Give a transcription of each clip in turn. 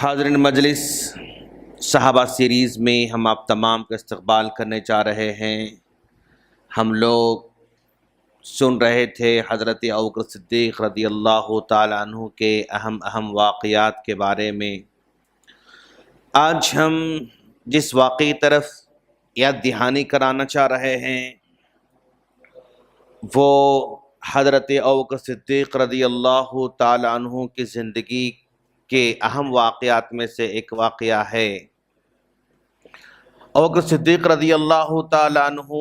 حاضرین مجلس، صحابہ سیریز میں ہم آپ تمام کا استقبال کرنے جا رہے ہیں۔ ہم لوگ سن رہے تھے حضرت ابوبکر صدیق رضی اللہ تعالیٰ عنہ کے اہم واقعات کے بارے میں۔ آج ہم جس واقعی طرف یاد دہانی کرانا چاہ رہے ہیں وہ حضرت ابوبکر صدیق رضی اللہ تعالیٰ عنہ کی زندگی کے اہم واقعات میں سے ایک واقعہ ہے۔ ابوبکر صدیق رضی اللہ تعالیٰ عنہ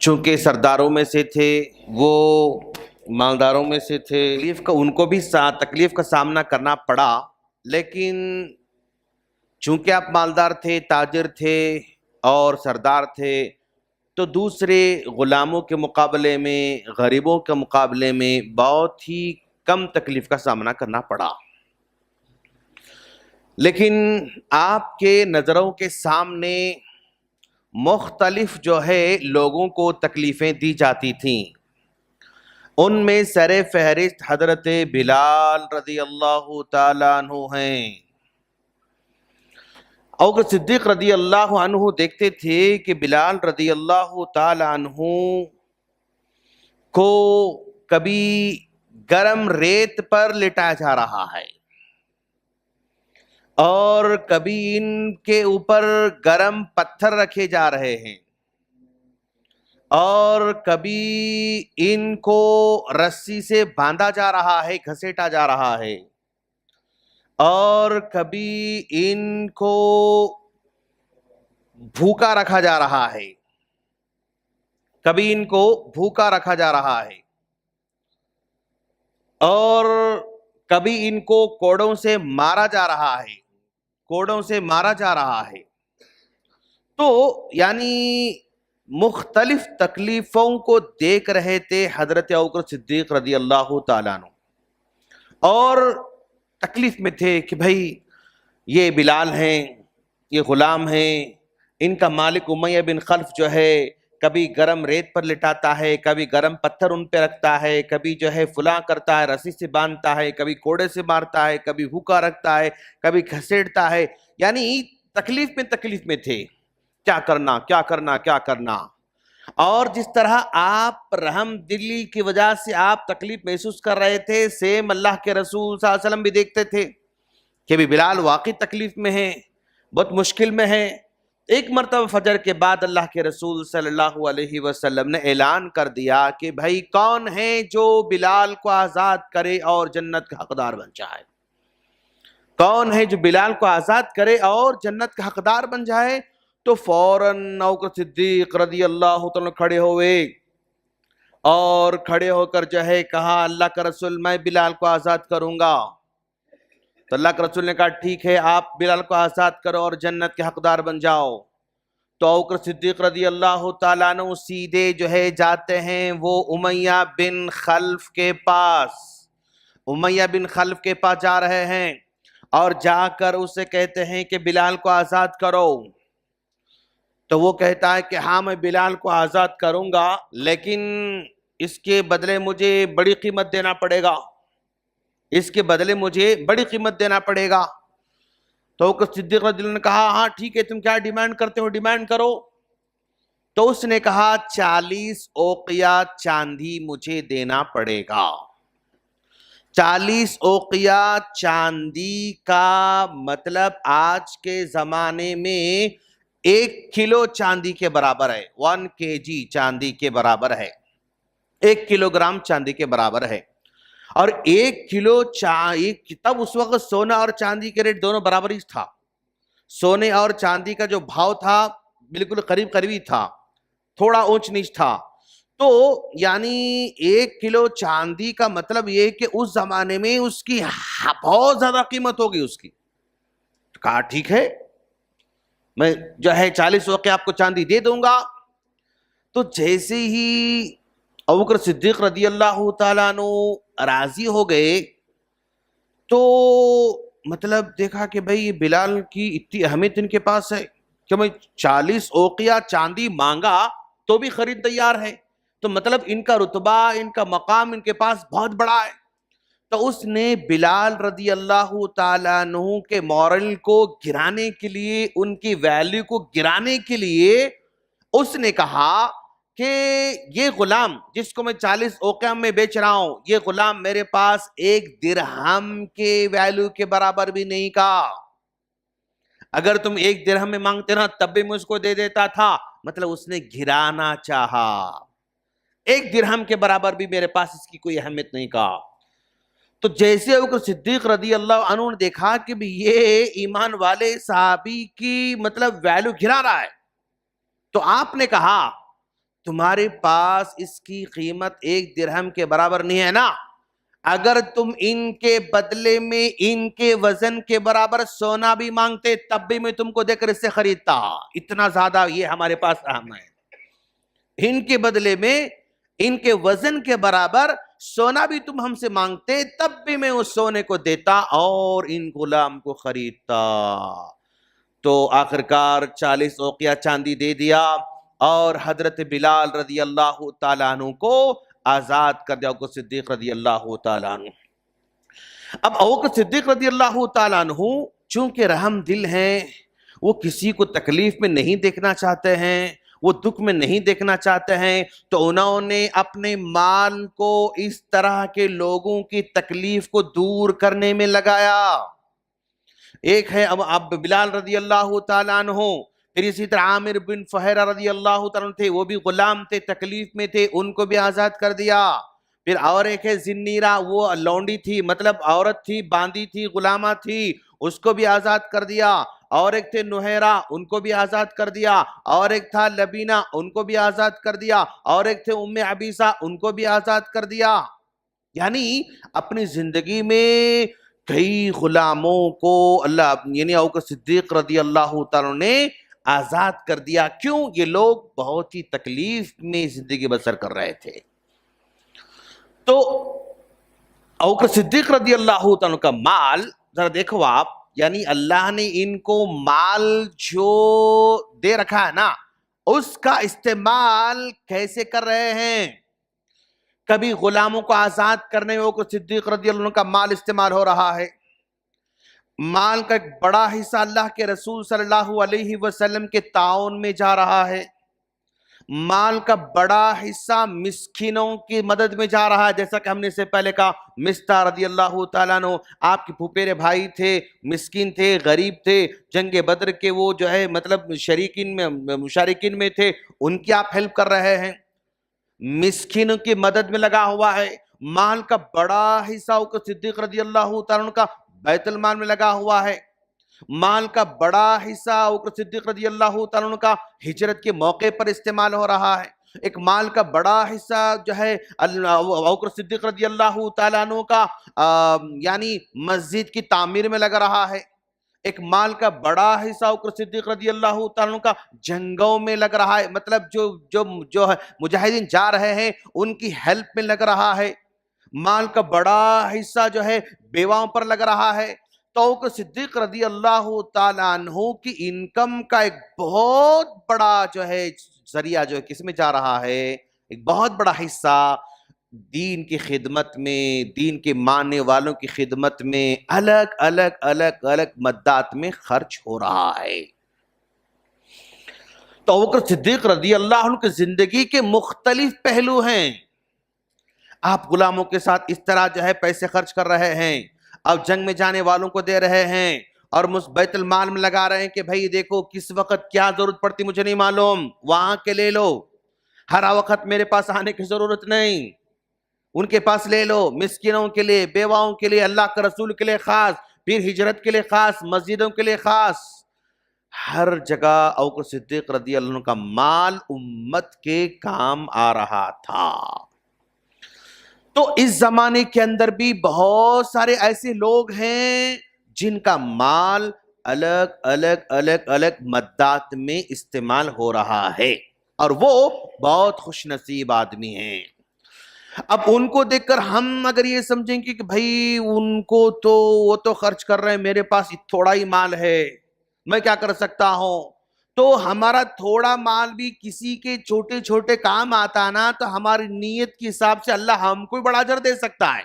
چونکہ سرداروں میں سے تھے، وہ مالداروں میں سے تھے، ان کو بھی تکلیف کا سامنا کرنا پڑا، لیکن چونکہ آپ مالدار تھے، تاجر تھے اور سردار تھے، تو دوسرے غلاموں کے مقابلے میں، غریبوں کے مقابلے میں بہت ہی کم تکلیف کا سامنا کرنا پڑا۔ لیکن آپ کے نظروں کے سامنے مختلف لوگوں کو تکلیفیں دی جاتی تھیں۔ ان میں سر فہرست حضرت بلال رضی اللہ تعالیٰ عنہ ہیں۔ ابوبکر صدیق رضی اللہ عنہ دیکھتے تھے کہ بلال رضی اللہ تعالیٰ عنہ کو کبھی گرم ریت پر لٹایا جا رہا ہے اور کبھی ان کے اوپر گرم پتھر رکھے جا رہے ہیں اور کبھی ان کو رسی سے باندھا جا رہا ہے، گھسیٹا جا رہا ہے، اور کبھی ان کو بھوکا رکھا جا رہا ہے، کبھی ان کو بھوکا رکھا جا رہا ہے، اور کبھی ان کو کوڑوں سے مارا جا رہا ہے، کوڑوں سے مارا جا رہا ہے۔ تو یعنی مختلف تکلیفوں کو دیکھ رہے تھے حضرت ابوبکر صدیق رضی اللہ تعالیٰ عنہ، اور تکلیف میں تھے کہ بھائی یہ بلال ہیں، یہ غلام ہیں، ان کا مالک امیہ بن خلف کبھی گرم ریت پر لٹاتا ہے، کبھی گرم پتھر ان پہ رکھتا ہے، کبھی فلاں کرتا ہے، رسی سے باندھتا ہے، کبھی کوڑے سے مارتا ہے، کبھی بھوکا رکھتا ہے، کبھی گھسیٹتا ہے۔ یعنی تکلیف میں تھے، کیا کرنا کیا کرنا کیا کرنا۔ اور جس طرح آپ رحم دلی کی وجہ سے آپ تکلیف محسوس کر رہے تھے، سیم اللہ کے رسول صلی اللہ علیہ وسلم بھی دیکھتے تھے کہ بھی بلال واقعی تکلیف میں ہیں، بہت مشکل میں ہیں۔ ایک مرتبہ فجر کے بعد اللہ کے رسول صلی اللہ علیہ وسلم نے اعلان کر دیا کہ بھائی کون ہے جو بلال کو آزاد کرے اور جنت کا حقدار بن جائے؟ کون ہے جو بلال کو آزاد کرے اور جنت کا حقدار بن جائے؟ تو فوراً ابوبکر صدیق رضی اللہ تعالیٰ کھڑے ہوئے اور کھڑے ہو کر کہا، اللہ کا رسول میں بلال کو آزاد کروں گا۔ تو اللہ کے رسول نے کہا ٹھیک ہے، آپ بلال کو آزاد کرو اور جنت کے حقدار بن جاؤ۔ تو ابوبکر صدیق رضی اللہ تعالیٰ عنہ سیدھے جاتے ہیں وہ امیہ بن خلف کے پاس، امیہ بن خلف کے پاس جا رہے ہیں اور جا کر اسے کہتے ہیں کہ بلال کو آزاد کرو۔ تو وہ کہتا ہے کہ ہاں میں بلال کو آزاد کروں گا، لیکن اس کے بدلے مجھے بڑی قیمت دینا پڑے گا، اس کے بدلے مجھے بڑی قیمت دینا پڑے گا۔ تو صدیق رضی اللہ عنہ نے کہا ہاں ٹھیک ہے، تم کیا ڈیمانڈ کرتے ہو، ڈیمانڈ کرو۔ تو اس نے کہا 40 اوقیہ چاندی مجھے دینا پڑے گا۔ 40 اوقیہ چاندی کا مطلب آج کے زمانے میں 1 کلو چاندی کے برابر ہے، 1 kg چاندی کے برابر ہے، 1 کلو گرام چاندی کے برابر ہے۔ اور 1 کلو تب اس وقت سونا اور چاندی کے ریٹ دونوں برابر ہی تھا، سونے اور چاندی کا جو بھاؤ تھا بالکل قریبی تھا، تھوڑا اونچ نیچ تھا۔ تو یعنی 1 کلو چاندی کا مطلب یہ کہ اس زمانے میں اس کی بہت زیادہ قیمت ہوگی اس کی۔ کہا ٹھیک ہے، میں 40 اوقیہ آپ کو چاندی دے دوں گا۔ تو جیسے ہی ابوبکر صدیق رضی اللہ تعالیٰ عنہ راضی ہو گئے تو مطلب دیکھا کہ بھئی بلال کی اتنی اہمیت ان کے پاس ہے کہ میں 40 اوقیہ چاندی مانگا تو بھی خرید تیار ہے، تو مطلب ان کا رتبہ، ان کا مقام ان کے پاس بہت بڑا ہے۔ تو اس نے بلال رضی اللہ تعالیٰ عنہ کے مورل کو گرانے کے لیے، ان کی ویلیو کو گرانے کے لیے اس نے کہا کہ یہ غلام جس کو میں 40 اوقیہ میں بیچ رہا ہوں، یہ غلام میرے پاس 1 درہم کے ویلیو کے برابر بھی نہیں کا. اگر تم 1 درہم میں مانگتے نا تب بھی میں اس کو دے دیتا تھا. مطلب اس نے گرانا چاہا. 1 درہم کے برابر بھی میرے پاس اس کی کوئی اہمیت نہیں کا. تو جیسے ابوبکر صدیق رضی اللہ عنہ نے دیکھا کہ یہ ایمان والے صحابی کی مطلب ویلیو گرا رہا ہے، تو آپ نے کہا تمہارے پاس اس کی قیمت 1 درہم کے برابر نہیں ہے نا، اگر تم ان کے بدلے میں ان کے وزن کے برابر سونا بھی مانگتے تب بھی میں تم کو دے کر اس سے خریدتا. اتنا زیادہ یہ ہمارے پاس اہم ہے. ان کے بدلے میں ان کے وزن کے برابر سونا بھی تم ہم سے مانگتے تب بھی میں اس سونے کو دیتا اور ان غلام کو خریدتا. تو آخرکار 40 اوقیہ چاندی دے دیا اور حضرت بلال رضی اللہ تعالیٰ عنہ کو آزاد کر دیا. ابوبکر صدیق رضی اللہ تعالیٰ عنہ. اب ابوبکر صدیق رضی اللہ تعالیٰ عنہ چونکہ رحم دل ہیں، وہ کسی کو تکلیف میں نہیں دیکھنا چاہتے ہیں، وہ دکھ میں نہیں دیکھنا چاہتے ہیں، تو انہوں نے اپنے مال کو اس طرح کے لوگوں کی تکلیف کو دور کرنے میں لگایا. ایک ہے اب بلال رضی اللہ تعالیٰ عنہ، پھر اسی طرح عامر بن فہیرہ رضی اللہ تعالیٰ عنہ تھے، وہ بھی غلام تھے، تکلیف میں تھے، ان کو بھی آزاد کر دیا. پھر اور ایک ہے زنیرہ، وہ لونڈی تھی، مطلب عورت تھی، باندی تھی، غلامہ تھی، اس کو بھی آزاد کر دیا. اور ایک تھے نہیرہ، ان کو بھی آزاد کر دیا. اور ایک تھا لبینہ، ان کو بھی آزاد کر دیا. اور ایک تھے ام عبیسہ، ان کو بھی آزاد کر دیا. یعنی اپنی زندگی میں کئی غلاموں کو اللہ یعنی ابوبکر صدیق رضی اللہ تعالیٰ نے آزاد کر دیا. کیوں؟ یہ لوگ بہت ہی تکلیف میں زندگی بسر کر رہے تھے. تو ابوبکر صدیق رضی اللہ تعالیٰ کا مال ذرا دیکھو آپ، یعنی اللہ نے ان کو مال جو دے رکھا ہے نا، اس کا استعمال کیسے کر رہے ہیں. کبھی غلاموں کو آزاد کرنے میں ابوبکر صدیق رضی اللہ عنہ کا مال استعمال ہو رہا ہے. مال کا ایک بڑا حصہ اللہ کے رسول صلی اللہ علیہ وسلم کے تعاون میں جا رہا ہے. مال کا بڑا حصہ مسکینوں کی مدد میں جا رہا ہے. جیسا کہ ہم نے اس سے پہلے کہا، مستہ رضی اللہ تعالیٰ عنہ آپ کے پھوپھیرے بھائی تھے، مسکین تھے، غریب تھے، جنگ بدر کے وہ جو ہے مطلب مشارکین میں تھے، ان کی آپ ہیلپ کر رہے ہیں، مسکینوں کی مدد میں لگا ہوا ہے. مال کا بڑا حصہ ابوبکر صدیق رضی اللہ تعالیٰ عنہ کا بیت المال میں لگا ہوا ہے. مال کا بڑا حصہ ابوبکر صدیق رضی اللہ تعالیٰ عنہ کا ہجرت کے موقع پر استعمال ہو رہا ہے. ایک مال کا بڑا حصہ جو ہے ابوبکر صدیق رضی اللہ تعالیٰ عنہ کا یعنی مسجد کی تعمیر میں لگ رہا ہے. ایک مال کا بڑا حصہ ابوبکر صدیق رضی اللہ تعالیٰ عنہ کا جنگوں میں لگ رہا ہے، مطلب جو مجاہدین جا رہے ہیں ان کی ہیلپ میں لگ رہا ہے. مال کا بڑا حصہ جو ہے بیواؤں پر لگ رہا ہے. تو ابوبکر صدیق رضی اللہ تعالیٰ عنہ کی انکم کا ایک بہت بڑا جو ہے ذریعہ جو ہے کس میں جا رہا ہے، ایک بہت بڑا حصہ دین کی خدمت میں، دین کے ماننے والوں کی خدمت میں، الگ مدات میں خرچ ہو رہا ہے. تو ابوبکر صدیق رضی اللہ عنہ کی زندگی کے مختلف پہلو ہیں. آپ غلاموں کے ساتھ اس طرح جو ہے پیسے خرچ کر رہے ہیں، اب جنگ میں جانے والوں کو دے رہے ہیں، اور بیت المال میں لگا رہے ہیں کہ بھائی دیکھو کس وقت کیا ضرورت پڑتی مجھے نہیں معلوم، وہاں کے لے لو، ہر وقت میرے پاس آنے کی ضرورت نہیں، ان کے پاس لے لو، مسکینوں کے لیے، بیواؤں کے لیے، اللہ کے رسول کے لیے خاص، پھر ہجرت کے لیے خاص، مسجدوں کے لیے خاص، ہر جگہ ابوبکر صدیق رضی اللہ عنہ کا مال امت کے کام آ رہا تھا. تو اس زمانے کے اندر بھی بہت سارے ایسے لوگ ہیں جن کا مال الگ مدات میں استعمال ہو رہا ہے، اور وہ بہت خوش نصیب آدمی ہیں. اب ان کو دیکھ کر ہم اگر یہ سمجھیں گے کہ بھائی ان کو تو وہ تو خرچ کر رہے ہیں، میرے پاس تھوڑا ہی مال ہے، میں کیا کر سکتا ہوں، تو ہمارا تھوڑا مال بھی کسی کے چھوٹے چھوٹے کام آتا نا، تو ہماری نیت کے حساب سے اللہ ہم کو بڑا اجر دے سکتا ہے.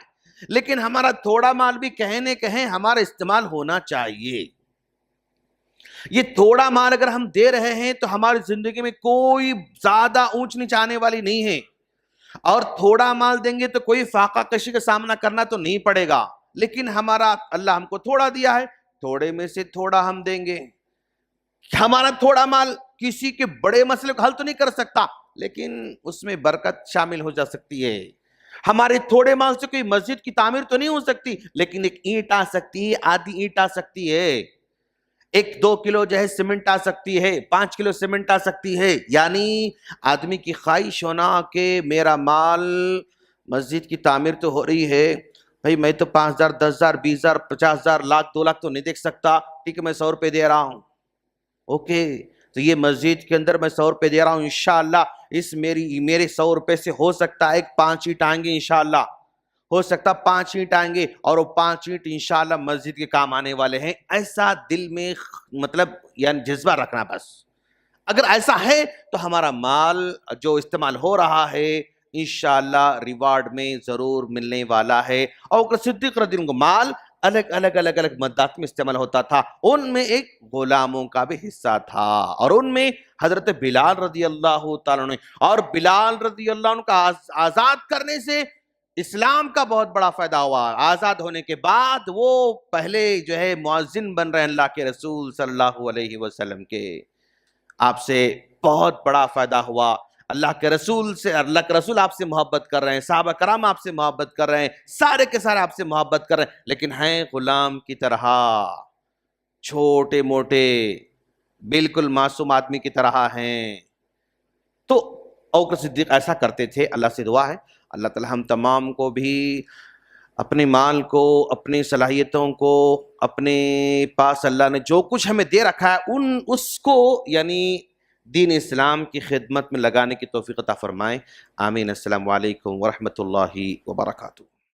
لیکن ہمارا تھوڑا مال بھی کہیں ہمارا استعمال ہونا چاہیے. یہ تھوڑا مال اگر ہم دے رہے ہیں تو ہماری زندگی میں کوئی زیادہ اونچ نیچ آنے والی نہیں ہے, اور تھوڑا مال دیں گے تو کوئی فاقہ کشی کا سامنا کرنا تو نہیں پڑے گا. لیکن ہمارا اللہ ہم کو تھوڑا دیا ہے, تھوڑے میں سے تھوڑا ہم دیں گے. ہمارا تھوڑا مال کسی کے بڑے مسئلے کو حل تو نہیں کر سکتا, لیکن اس میں برکت شامل ہو جا سکتی ہے. ہمارے تھوڑے مال سے کوئی مسجد کی تعمیر تو نہیں ہو سکتی, لیکن ایک اینٹ آ سکتی ہے, آدھی اینٹ آ سکتی ہے, 1-2 کلو جو ہے سیمنٹ آ سکتی ہے, 5 کلو سیمنٹ آ سکتی ہے. یعنی آدمی کی خواہش ہونا کہ میرا مال مسجد کی تعمیر تو ہو رہی ہے, بھائی میں تو 5,000 10,000 20,000 50,000 1,00,000 2,00,000 تو نہیں دیکھ سکتا, ٹھیک ہے میں 100 روپے دے رہا ہوں. اوکے, تو یہ مسجد کے اندر میں 100 روپے دے رہا ہوں, انشاءاللہ اس میرے 100 روپے سے ہو سکتا ہے 5 اینٹ آئیں گے, انشاءاللہ ہو سکتا 5 اینٹ آئیں گے, اور وہ 5 اینٹ انشاءاللہ مسجد کے کام آنے والے ہیں. ایسا دل میں مطلب یعنی جذبہ رکھنا بس. اگر ایسا ہے تو ہمارا مال جو استعمال ہو رہا ہے انشاءاللہ ریوارڈ میں ضرور ملنے والا ہے. اور صدیق رضی اللہ عنہ مال الگ مدات میں استعمال ہوتا تھا, ان میں ایک غلاموں کا بھی حصہ تھا, اور ان میں حضرت بلال رضی اللہ تعالیٰ عنہ, اور بلال رضی اللہ عنہ کا آزاد کرنے سے اسلام کا بہت بڑا فائدہ ہوا. آزاد ہونے کے بعد وہ پہلے جو ہے مؤذن بن رہے ہیں اللہ کے رسول صلی اللہ علیہ وسلم کے. آپ سے بہت بڑا فائدہ ہوا. اللہ کے رسول آپ سے محبت کر رہے ہیں, صحابہ کرام آپ سے محبت کر رہے ہیں, سارے کے سارے آپ سے محبت کر رہے ہیں, لیکن ہیں غلام کی طرح, چھوٹے موٹے بالکل معصوم آدمی کی طرح ہیں. تو ابوبکر صدیق ایسا کرتے تھے. اللہ سے دعا ہے اللہ تعالی ہم تمام کو بھی اپنے مال کو, اپنی صلاحیتوں کو, اپنے پاس اللہ نے جو کچھ ہمیں دے رکھا ہے اس کو یعنی دین اسلام کی خدمت میں لگانے کی توفیق عطا فرمائے. آمین. السلام علیکم ورحمۃ اللہ وبرکاتہ.